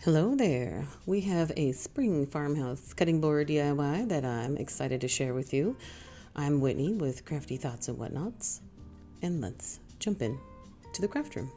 Hello there. We have a spring farmhouse cutting board DIY that I'm excited to share with you. I'm Whitney with Crafty Thoughts and Whatnots, and let's jump in to the craft room.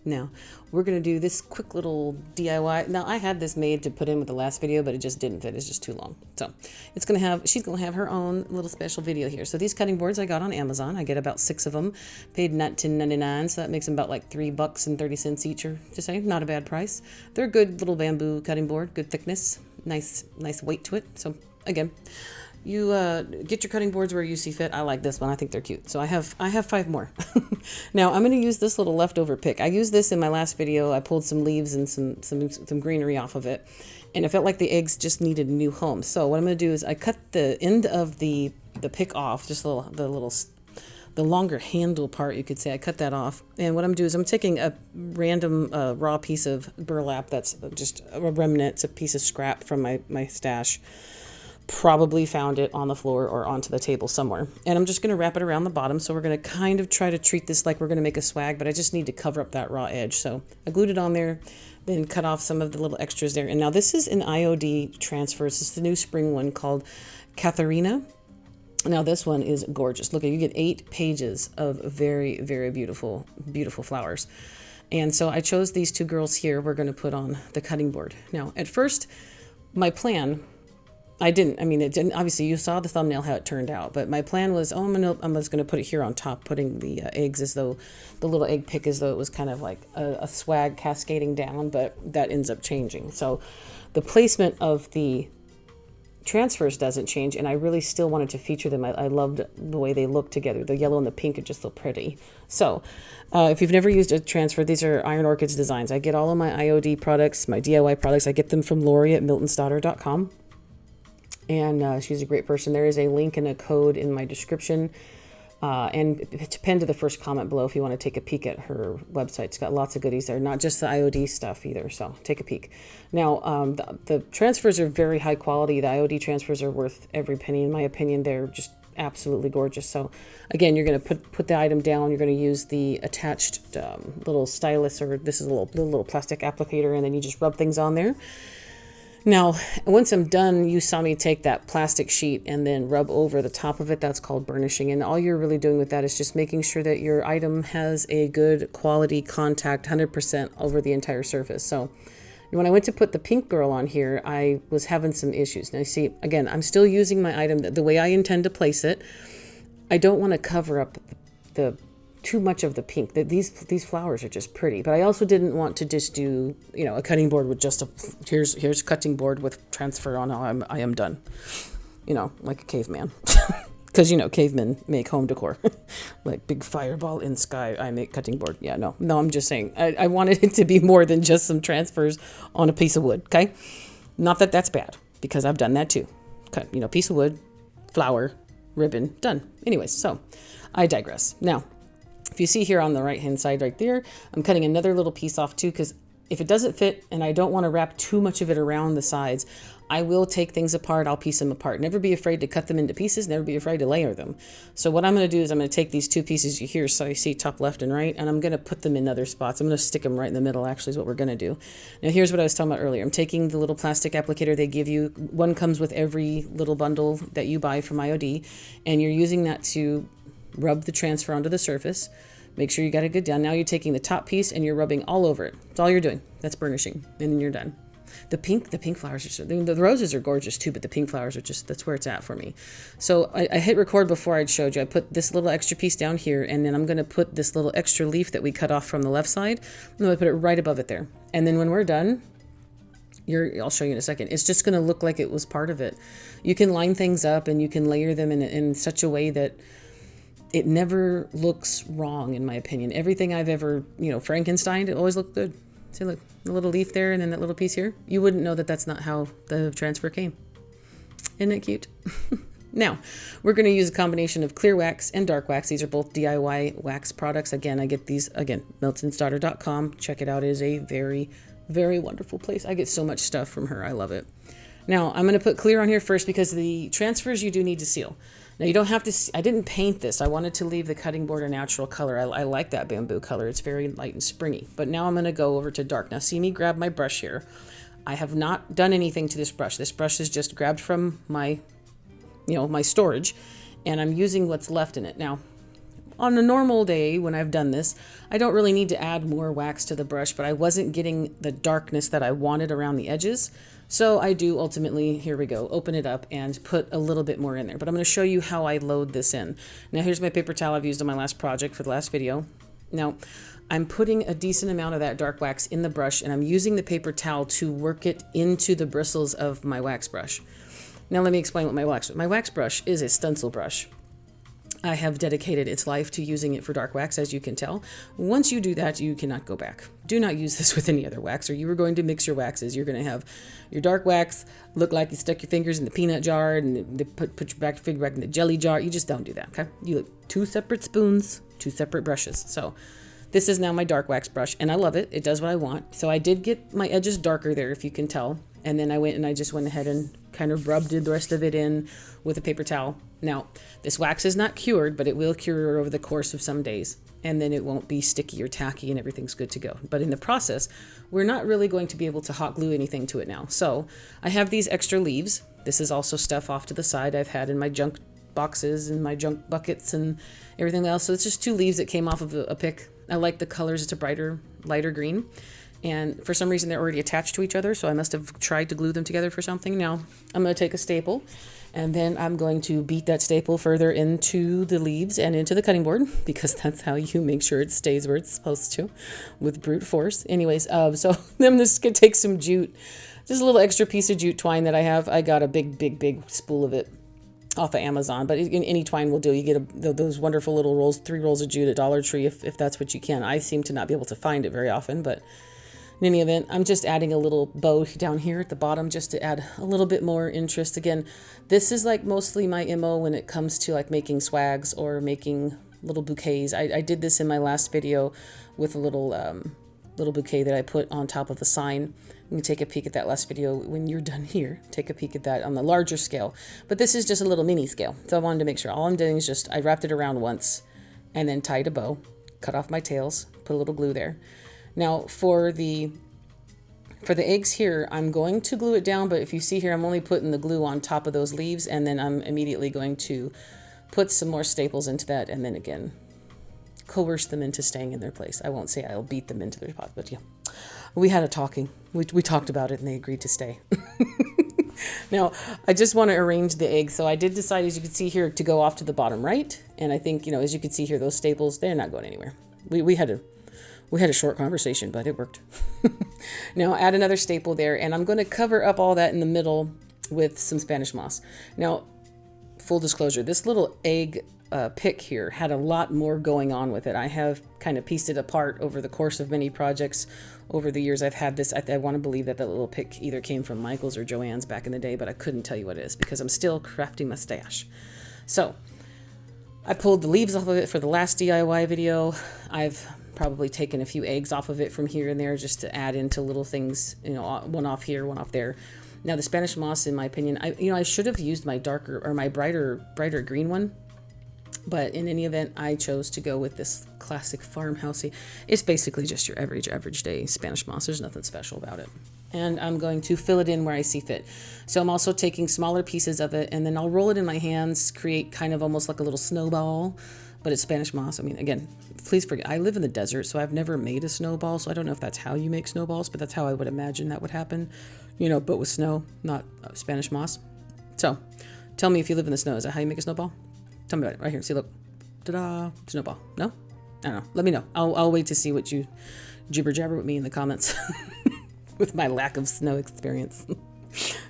Now, we're going to do this quick little DIY. Now, I had this made to put in with the last video, but it just didn't fit. It's just too long. So, she's going to have her own little special video here. So, these cutting boards I got on Amazon. I get about 6 of them. Paid $19.99, so that makes them about like $3.30 each, or to say, not a bad price. They're a good little bamboo cutting board, good thickness, nice weight to it. So, again, you get your cutting boards where you see fit. I like this one. I think they're cute. So I have 5 more. Now I'm going to use this little leftover pick. I used this in my last video. I pulled some leaves and some greenery off of it, and it felt like the eggs just needed a new home. So what I'm going to do is I cut the end of the pick off, just the longer handle part, you could say. I cut that off, and what I'm doing is I'm taking a random raw piece of burlap that's just a remnant. It's a piece of scrap from my stash. Probably found it on the floor or onto the table somewhere. And I'm just going to wrap it around the bottom. So we're going to kind of try to treat this like we're going to make a swag, but I just need to cover up that raw edge. So I glued it on there, then cut off some of the little extras there. And now this is an IOD transfer. This is the new spring one called Katharina. Now this one is gorgeous. Look, you get 8 pages of very, very beautiful, beautiful flowers. And so I chose these 2 girls here we're going to put on the cutting board. Now, at first, my plan... it didn't, obviously you saw the thumbnail how it turned out, but my plan was, I'm just going to put it here on top, putting the eggs as though, the little egg pick as though it was kind of like a swag cascading down, but that ends up changing. So the placement of the transfers doesn't change, and I really still wanted to feature them. I loved the way they look together. The yellow and the pink are just so pretty. So if you've never used a transfer, these are Iron Orchids designs. I get all of my IOD products, my DIY products, I get them from Lori at miltonsdaughter.com. And she's a great person. There is a link and a code in my description. And it's pinned to the first comment below if you want to take a peek at her website. It's got lots of goodies there, not just the IOD stuff either. So take a peek. Now, the transfers are very high quality. The IOD transfers are worth every penny. In my opinion, they're just absolutely gorgeous. So again, you're going to put the item down. You're going to use the attached little stylus, or this is a little plastic applicator, and then you just rub things on there. Now, once I'm done, you saw me take that plastic sheet and then rub over the top of it. That's called burnishing. And all you're really doing with that is just making sure that your item has a good quality contact, 100% over the entire surface. So when I went to put the pink girl on here, I was having some issues. Now, you see, again, I'm still using my item the way I intend to place it. I don't want to cover up the too much of the pink. These flowers are just pretty, but I also didn't want to just do a cutting board with just here's a cutting board with transfer on. I am done, like a caveman, because cavemen make home decor like big fireball in sky. I make cutting board. Yeah, no, I'm just saying I wanted it to be more than just some transfers on a piece of wood. Okay, not that that's bad, because I've done that too. Cut piece of wood, flower, ribbon, done. Anyways, so I digress. Now, if you see here on the right hand side right there, I'm cutting another little piece off too, because if it doesn't fit and I don't want to wrap too much of it around the sides, I will take things apart. I'll piece them apart. Never be afraid to cut them into pieces. Never be afraid to layer them. So what I'm going to do is I'm going to take these 2 pieces here, so you see top left and right, and I'm going to put them in other spots. I'm going to stick them right in the middle, actually, is what we're going to do. Now, here's what I was talking about earlier. I'm taking the little plastic applicator they give you. One comes with every little bundle that you buy from IOD, and you're using that to rub the transfer onto the surface. Make sure you got it good down. Now you're taking the top piece and you're rubbing all over it. That's all you're doing. That's burnishing. And then you're done. The pink flowers are the roses are gorgeous too, but the pink flowers are that's where it's at for me. So I hit record before I'd showed you. I put this little extra piece down here, and then I'm going to put this little extra leaf that we cut off from the left side. I'm going to put it right above it there. And then when we're done, I'll show you in a second. It's just going to look like it was part of it. You can line things up and you can layer them in such a way that it never looks wrong, in my opinion. Everything I've ever, Frankensteined, it always looked good. See, look, the little leaf there and then that little piece here. You wouldn't know that that's not how the transfer came. Isn't it cute? Now, we're going to use a combination of clear wax and dark wax. These are both DIY wax products. Again, I get these, miltonsdaughter.com. Check it out. It is a very, very wonderful place. I get so much stuff from her. I love it. Now, I'm going to put clear on here first because the transfers you do need to seal. Now you don't have to see, I didn't paint this. I wanted to leave the cutting board a natural color. I like that bamboo color. It's very light and springy. But now I'm going to go over to dark. Now see me grab my brush here. I have not done anything to this brush. This brush is just grabbed from my, my storage, and I'm using what's left in it. Now, on a normal day when I've done this, I don't really need to add more wax to the brush, but I wasn't getting the darkness that I wanted around the edges. So I do ultimately, here we go, open it up and put a little bit more in there. But I'm going to show you how I load this in. Now here's my paper towel I've used on my last project for the last video. Now I'm putting a decent amount of that dark wax in the brush, and I'm using the paper towel to work it into the bristles of my wax brush. Now let me explain what my wax brush is a stencil brush. I have dedicated its life to using it for dark wax, as you can tell. Once you do that, you cannot go back. Do not use this with any other wax, or you are going to mix your waxes. You're going to have your dark wax look like you stuck your fingers in the peanut jar and put your finger back in the jelly jar. You just don't do that, okay? You look 2 separate spoons, 2 separate brushes. So this is now my dark wax brush, and I love it. It does what I want. So I did get my edges darker there, if you can tell. And then I just went ahead and kind of rubbed the rest of it in with a paper towel. Now, this wax is not cured, but it will cure over the course of some days. And then it won't be sticky or tacky and everything's good to go. But in the process, we're not really going to be able to hot glue anything to it now. So I have these extra leaves. This is also stuff off to the side I've had in my junk boxes and my junk buckets and everything else. So it's just 2 leaves that came off of a pick. I like the colors. It's a lighter green. And for some reason, they're already attached to each other, so I must have tried to glue them together for something. Now, I'm going to take a staple, and then I'm going to beat that staple further into the leaves and into the cutting board, because that's how you make sure it stays where it's supposed to, with brute force. Anyways, so I'm just going to take some jute, just a little extra piece of jute twine that I have. I got a big spool of it off of Amazon, but any twine will do. You get those wonderful little rolls, 3 rolls of jute at Dollar Tree if that's what you can. I seem to not be able to find it very often, but in any event, I'm just adding a little bow down here at the bottom just to add a little bit more interest. Again, this is like mostly my MO when it comes to like making swags or making little bouquets. I did this in my last video with a little bouquet that I put on top of a sign. You can take a peek at that last video when you're done here. Take a peek at that on the larger scale. But this is just a little mini scale. So I wanted to make sure. All I'm doing is just, I wrapped it around once and then tied a bow, cut off my tails, put a little glue there. Now for the eggs here, I'm going to glue it down, but if you see here, I'm only putting the glue on top of those leaves, and then I'm immediately going to put some more staples into that, and then again, coerce them into staying in their place. I won't say I'll beat them into their spot, but yeah. We had a talking. We talked about it, and they agreed to stay. Now, I just want to arrange the eggs, so I did decide, as you can see here, to go off to the bottom right, and I think, as you can see here, those staples, they're not going anywhere. We had a short conversation, but it worked. Now add another staple there, and I'm going to cover up all that in the middle with some Spanish moss. Now, full disclosure, this little egg pick here had a lot more going on with it. I have kind of pieced it apart over the course of many projects over the years I've had this. I want to believe that little pick either came from Michael's or Joann's back in the day, but I couldn't tell you what it is because I'm still crafting my stash. So I pulled the leaves off of it for the last DIY video. I've probably taken a few eggs off of it from here and there just to add into little things, one off here, one off there. Now the Spanish moss, in my opinion, I should have used my darker or my brighter green one, but in any event, I chose to go with this classic farmhousey. It's basically just your average day Spanish moss. There's nothing special about it. And I'm going to fill it in where I see fit. So I'm also taking smaller pieces of it, and then I'll roll it in my hands, create kind of almost like a little snowball, but it's Spanish moss. I mean, again, please forget, I live in the desert, so I've never made a snowball, so I don't know if that's how you make snowballs, but that's how I would imagine that would happen, but with snow, not Spanish moss. So tell me if you live in the snow, is that how you make a snowball? Tell me about it. Right here. See, look. Ta-da. Snowball. No? I don't know. Let me know. I'll wait to see what you jibber jabber with me in the comments with my lack of snow experience.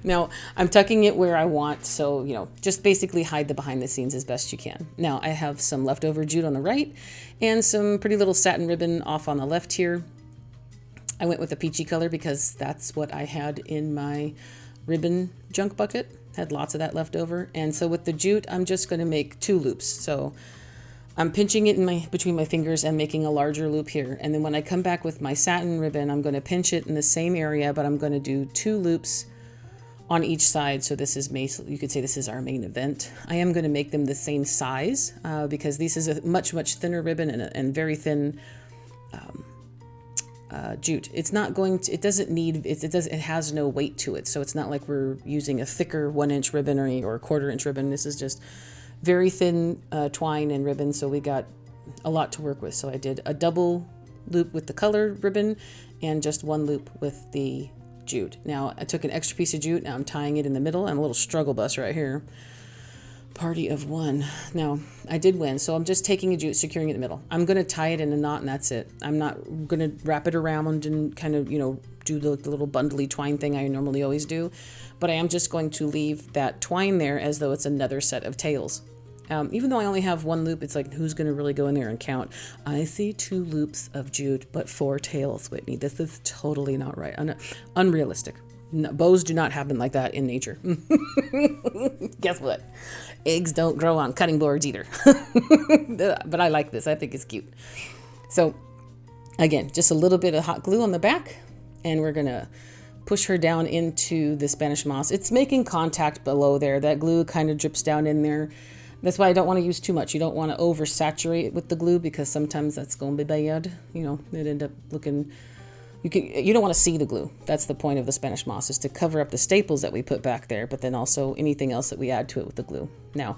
Now, I'm tucking it where I want, so, just basically hide the behind the scenes as best you can. Now, I have some leftover jute on the right and some pretty little satin ribbon off on the left here. I went with a peachy color because that's what I had in my ribbon junk bucket. Had lots of that left over. And so with the jute, I'm just going to make 2 loops. So I'm pinching it between my fingers and making a larger loop here. And then when I come back with my satin ribbon, I'm going to pinch it in the same area, but I'm going to do 2 loops on each side. So this is, you could say this is our main event. I am going to make them the same size because this is a much thinner ribbon and very thin jute. It's not going to, it doesn't need, it has no weight to it. So it's not like we're using a thicker 1-inch ribbon or a 1/4-inch ribbon. This is just very thin twine and ribbon. So we got a lot to work with. So I did a double loop with the color ribbon and just 1 loop with the jute. Now I took an extra piece of jute. Now I'm tying it in the middle. I'm a little struggle bus right here. Party of 1. Now I did win, so I'm just taking a jute, securing it in the middle. I'm going to tie it in a knot and that's it. I'm not going to wrap it around and kind of, do the little bundly twine thing I normally always do, but I am just going to leave that twine there as though it's another set of tails. Even though I only have 1 loop, it's like, who's going to really go in there and count? I see 2 loops of jute, but 4 tails, Whitney. This is totally not right. Unrealistic. No, bows do not happen like that in nature. Guess what? Eggs don't grow on cutting boards either. But I like this. I think it's cute. So again, just a little bit of hot glue on the back, and we're going to push her down into the Spanish moss. It's making contact below there. That glue kind of drips down in there. That's why I don't want to use too much. You don't want to oversaturate it with the glue because sometimes that's going to be bad. It end up looking, you don't want to see the glue. That's the point of the Spanish moss, is to cover up the staples that we put back there, but then also anything else that we add to it with the glue. Now,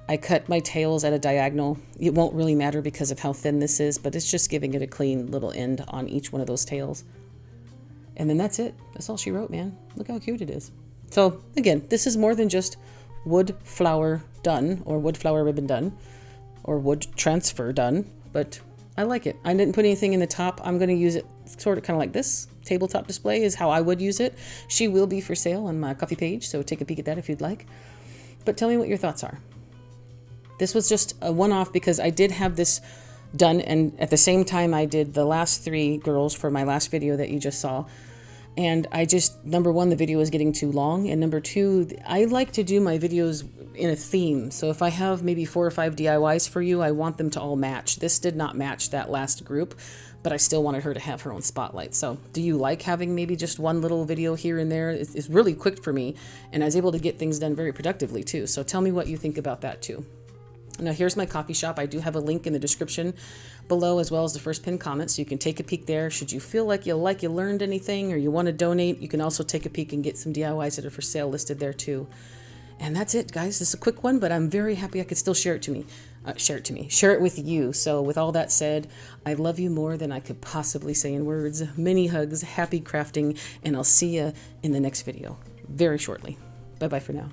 I cut my tails at a diagonal. It won't really matter because of how thin this is, but it's just giving it a clean little end on each one of those tails. And then that's it. That's all she wrote, man. Look how cute it is. So again, this is more than just wood flower done, or wood flower ribbon done, or wood transfer done, but I like it. I didn't put anything in the top. I'm going to use it sort of kind of like this. Tabletop display is how I would use it. She will be for sale on my coffee page, so take a peek at that if you'd like. But tell me what your thoughts are. This was just a one-off because I did have this done, and at the same time I did the last 3 girls for my last video that you just saw. And I just, number 1, the video is getting too long. And number 2, I like to do my videos in a theme. So if I have maybe 4 or 5 DIYs for you, I want them to all match. This did not match that last group, but I still wanted her to have her own spotlight. So do you like having maybe just one little video here and there? It's really quick for me, and I was able to get things done very productively too. So tell me what you think about that too. Now here's my coffee shop. I do have a link in the description below, as well as the first pinned comment, so you can take a peek there. Should you feel like you learned anything or you want to donate, you can also take a peek and get some DIYs that are for sale listed there too. And that's it, guys. This is a quick one, but I'm very happy I could still share it with you. So with all that said, I love you more than I could possibly say in words. Many hugs, happy crafting, and I'll see you in the next video very shortly. Bye-bye for now.